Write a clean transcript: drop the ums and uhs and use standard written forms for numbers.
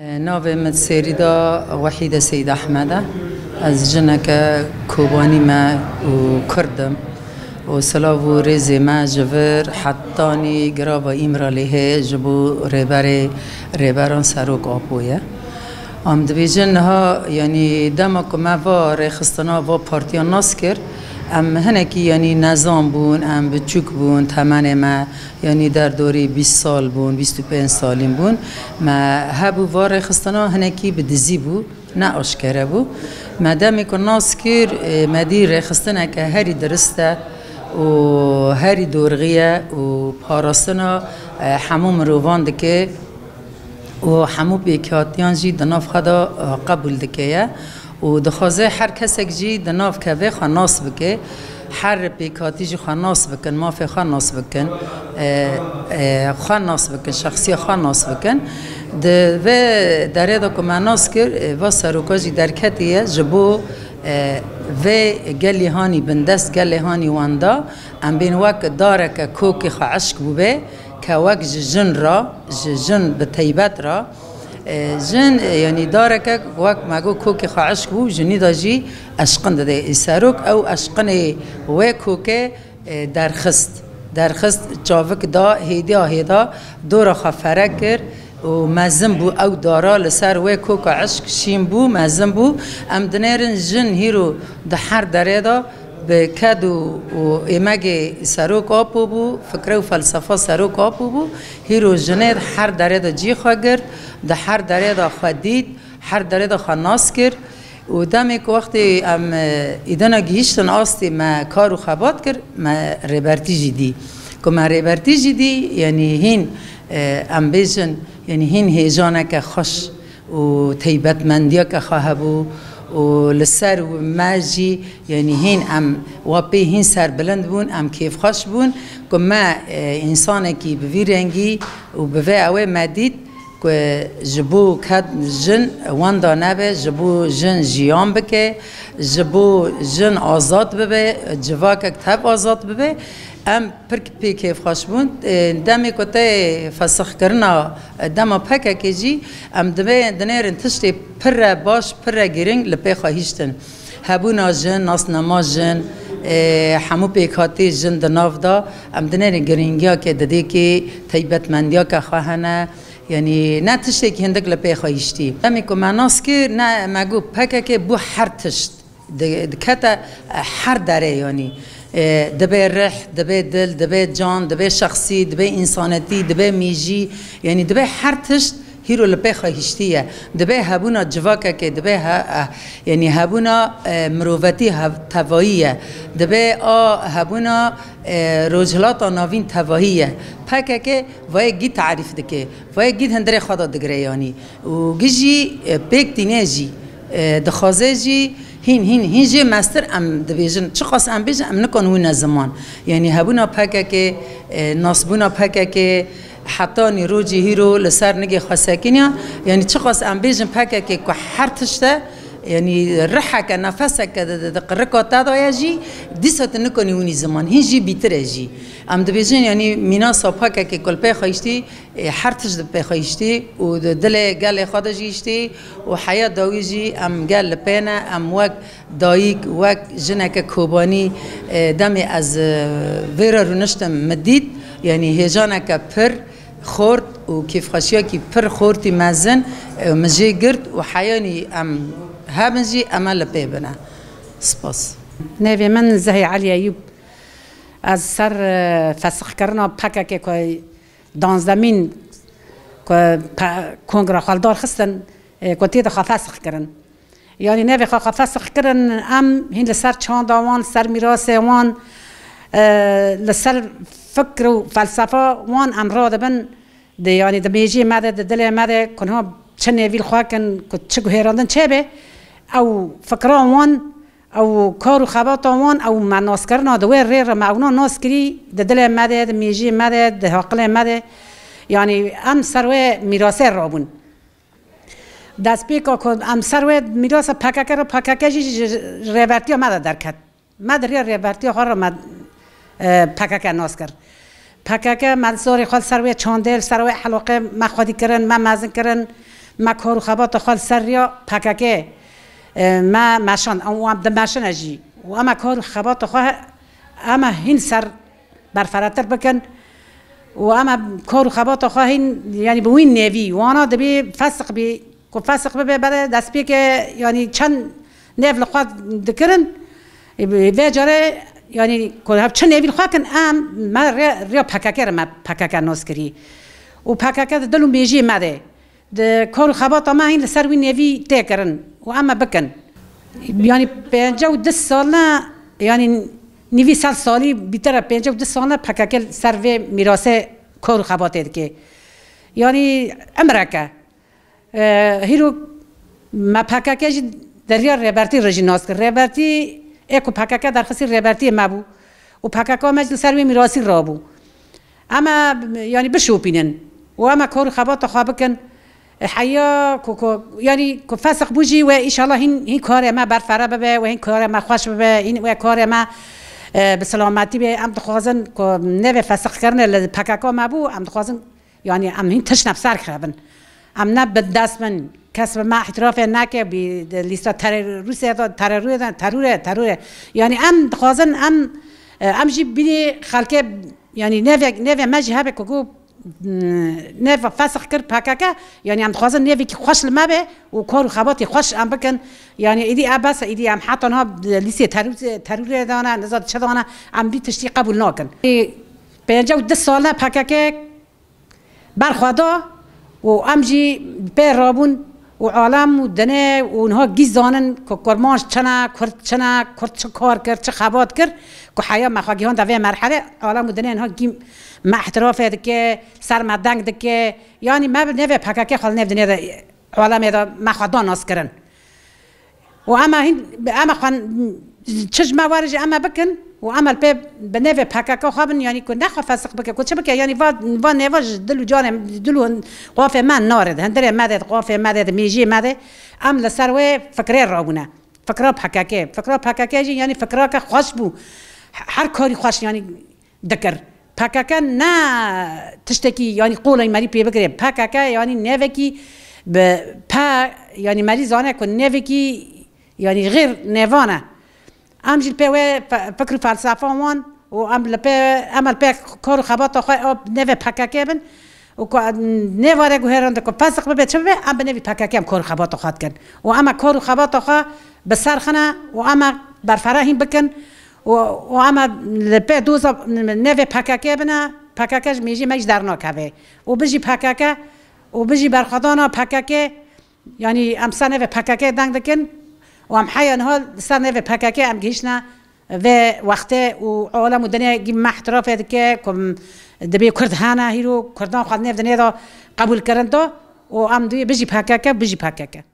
ناوی متسیری دا وحید سید احمده از جنک کوبانی ما و کردم و سلاو ریزی ما جور حتانی گراب ایمرالیه جبو ریبران سروک آپویه ام دویجن ها یعنی دمک ما و ریخستنا و پارتیان ناس کرد ام هنکی یعنی نظام بون ام بچوک بون تمن ما یعنی در دوری 20 سال بون 25 سالیم بون ما هبو وار خستنا هنکی بدزی بو نه آشکاره بو مادامی که ناس کر مدیر خستنا که هری درسته و هری دورغیه و پاراستنا همو مروان دکه و همو بیکاتیان جی دناف خدا قبول دکه و دخوازه هر کسی جی دناف که به خاناس بکه هر بیکاتی جی خاناس بکن مافی خاناس بکن خاناس بکن شخصی خاناس بکن و داره دا که مناس کر و سروکاجی درکتیه جبو و گلی هانی بندست گلی هانی واندا ام بین وقت داره که کوکی خعشق بوده که وقت جن را جن به طیبت را جن یعنی داره که وقت مگو کوکی خواهش بو جنی داجی اشقن داده سروک او اشقن و کوکی درخست جاوک دا هیدا دورا خفره کرد و مزم بو او دارا لسر و کوک عشق شیم بو مزم بو ام دنیرن جن هیرو ده هر داره دا به کد و ایمگی سروک آپو بو فکر و فلسفه سروک آپو بو هیرو جنید هر داره دا جی خواه گرد ده هر داره دا خواه دید هر داره دا خواه ناس کرد و دمی که وقتی ام ایدنا گیشتن آستی ما کارو خبات کرد ما ریبرتی جدی که ما ریبرتی جدی یعنی هین ام بیجن یعنی هین هیجانه که خوش و طیبت مندیا که خواه بو و لسر و ماجی یعنی هین ام واپی هین سر بلند بون ام کیف خوش بون که ما انسانه کی بوی رنگی و بوی اوه مدید که جبو کد جن واندا نبه جبو جن جیان بکه جبو جن آزاد ببه جواک کتاب آزاد ببه ام پرک پی کیف خوش بون دمی کته فسخ کرنا دما پکه که جی ام دبه دنیرن تشتی پر باش پر گرینگ لپی خواهیشتن هبونا جن ناس نماز جن همو پیکاتی جن دناف دا ام دنیرن گرینگیا که دده که طیبت مندیا که خواهنه یعنی نه تشتی که هندک لپی خواهیشتی دمی که مناس که نه مگو پکه که بو هر تشت دکتا هر داره یعنی دبی روح دبی دل دبی جان دبی شخصی دبی انسانیتی دبی میجی یعنی دبی هر تشت هیرو لپی خواهیشتیه دبی هبونا جواکه که دبی یعنی هبونا مروتی تواییه دبی هبونا روجلات ناوین تواییه پکه که وای گی تعریف دکه وای گی هندره خدا دگره یعنی و گیجی پیک تینیجی دخوازه جی هین جه مستر ام دبیجن چه خاص ام بیجن ام نکنون زمان یعنی هبونا پکه که ناسبونا پکه که حتی نیروجی هیرو لسر نگه خاصکنیا یعنی چه خاص ام بیجن پکه که هر تشته یعنی رحک نفسک دقرقات دایا جی دیست نکنونی زمان هین جی بیتره جی ام دبیجن یعنی مینا صاحب که کل پی خایشتی هر تشت پی خایشتی و دل گل خدا جیشتی و حیات داوی جی ام گل پینه ام وق دایک وق جنک کوبانی دمی از ویرا رونشتم مدید یعنی هجانک پر خورد و کیف خاشیا کی پر خورتی مزن مجی گرد و حیانی ام هابنجي أمل بيبنا سباس نبي من زهي علي أيوب از سر فسخ کرنا پکه که کوی دانزدمین که کنگره خالدار خستن که تید خواه فسخ کرن یعنی نبی خواه فسخ کرن ام هین لسر چاند وان سر میراث وان لسر فکر و فلسفه وان امراض بن ده یعنی دمیجی مده دل مده کنها چه نویل خواه کن که چه گوهراندن چه به او فکران وان او کارو خبات وان او مناس کرنا دوی ری معونا ناس کری دل مده دمیجی مده ده حقل مده یعنی ام سروه میراث رابون دست پیکا کن ام سروه میراث پککه جی ریورتی مده درکت مده ریورتی ها را مد پککه ناس کرد پککه مد زاری خال سروه چاندل سروه حلقه مخوادی کرن مزن کرن ما کارو خبات خال سر یا پککه ما ماشان او ام دماشن اجی و اما کارو خبات خال اما هین سر برفراتر بکن و اما کارو خبات خال هین یعنی به وین نوی وانا دبی فسق بی کو فسق به بعد دست بی که یعنی چند نو لخواد دکرن و جاره یعنی که چند نوی لخواد کن ما ریا پککه ما پککه ناس کری و پککه دلو میجی مده د کارو خبات ما هین لسر وین نوی تکرن و اما بکن یعنی 52 سال نه یعنی نوی سالی بیتر 52 سال نه پککه سر و میراث کارو خبات که یعنی امریکا هیرو ما پککه دریا ریبرتی رژیناس کرد ریبرتی اکو پککه در خصی ریبرتی ما بو و پککه مجلس سر و میراثی را بو اما یعنی بشوپینن و اما کارو خبات خواب کن حیا کو یعنی کو فسق بوجی و ان شاء الله این کار ما برفره ببه و این کار ما خوش ببه این و کار ما به سلامتی به ام خوازن کو نو فسق کردن پککا ما بو ام خوازن یعنی ام این تشنب سر خرابن ام نه به دست من کسب ما احتراف نکه به لیست روسیه ترور یعنی ام خوازن ام جی بینی خلک یعنی نو مجهب کو نف فسخ کرد پککه یعنی ام خوازن نوی که خوش لمبه و کارو خباتی خوش ام بکن یعنی ایدی عباس ایدی ام حتی ها لیستی ترور دانه نزاد چه دانه ام بی تشتی قبول نکن 52 ساله پککه برخوادا و ام جی به رابون و عالم و دنه و اونها گیزانن که کرمانش چنا کرد چه کار کرد چه خبات کرد که حیا مخواگیان دوی مرحله عالم و دنه اونها گیم ما احتراف که سر مدنگ دکه یعنی ما به نوی پککه خال نو دنیا عالم دا مخوادان ناس کرن و اما خان چش موارج اما بکن و عمل به نوی پککه خوابن یعنی که نخوا فسق بکه که چه بکه یعنی و نواج دلو جانم دلو قاف من نارد هندره مدد قاف مدد میجی مدد ام لسروه فکره رابونه فکره پککه جی یعنی فکره که خوش بو هر کاری خوش یعنی دکر پککه نه تشتکی یعنی قولی مری پی بکره پککه یعنی نوکی به یعنی مری زانه که نوکی یعنی غیر نوانه ام جل پی فکر فلسفه وان و ام عمل پی کارو خبات خو نو پککه بن و که نواره گوهرند که فسق ببه چه ببه ام به نوی پککه هم کارو خبات خواد کن و اما کارو خبات خو بسرخنه و اما برفراهیم بکن و اما لپی دوزا نو پککه بنا پککهش میجی مج در ناکوه و بجی پککه و بجی برخدانا پککه یعنی ام سنه و پککه دنگ دکن و ام حیان ها سنه و پککه ام گیشنا و وقته و عالم و دنیا گیم محترافه دکه کم دبی کرد هانا هیرو کردان خود نف دنیا دا قبول کرند و ام دوی بجی پککه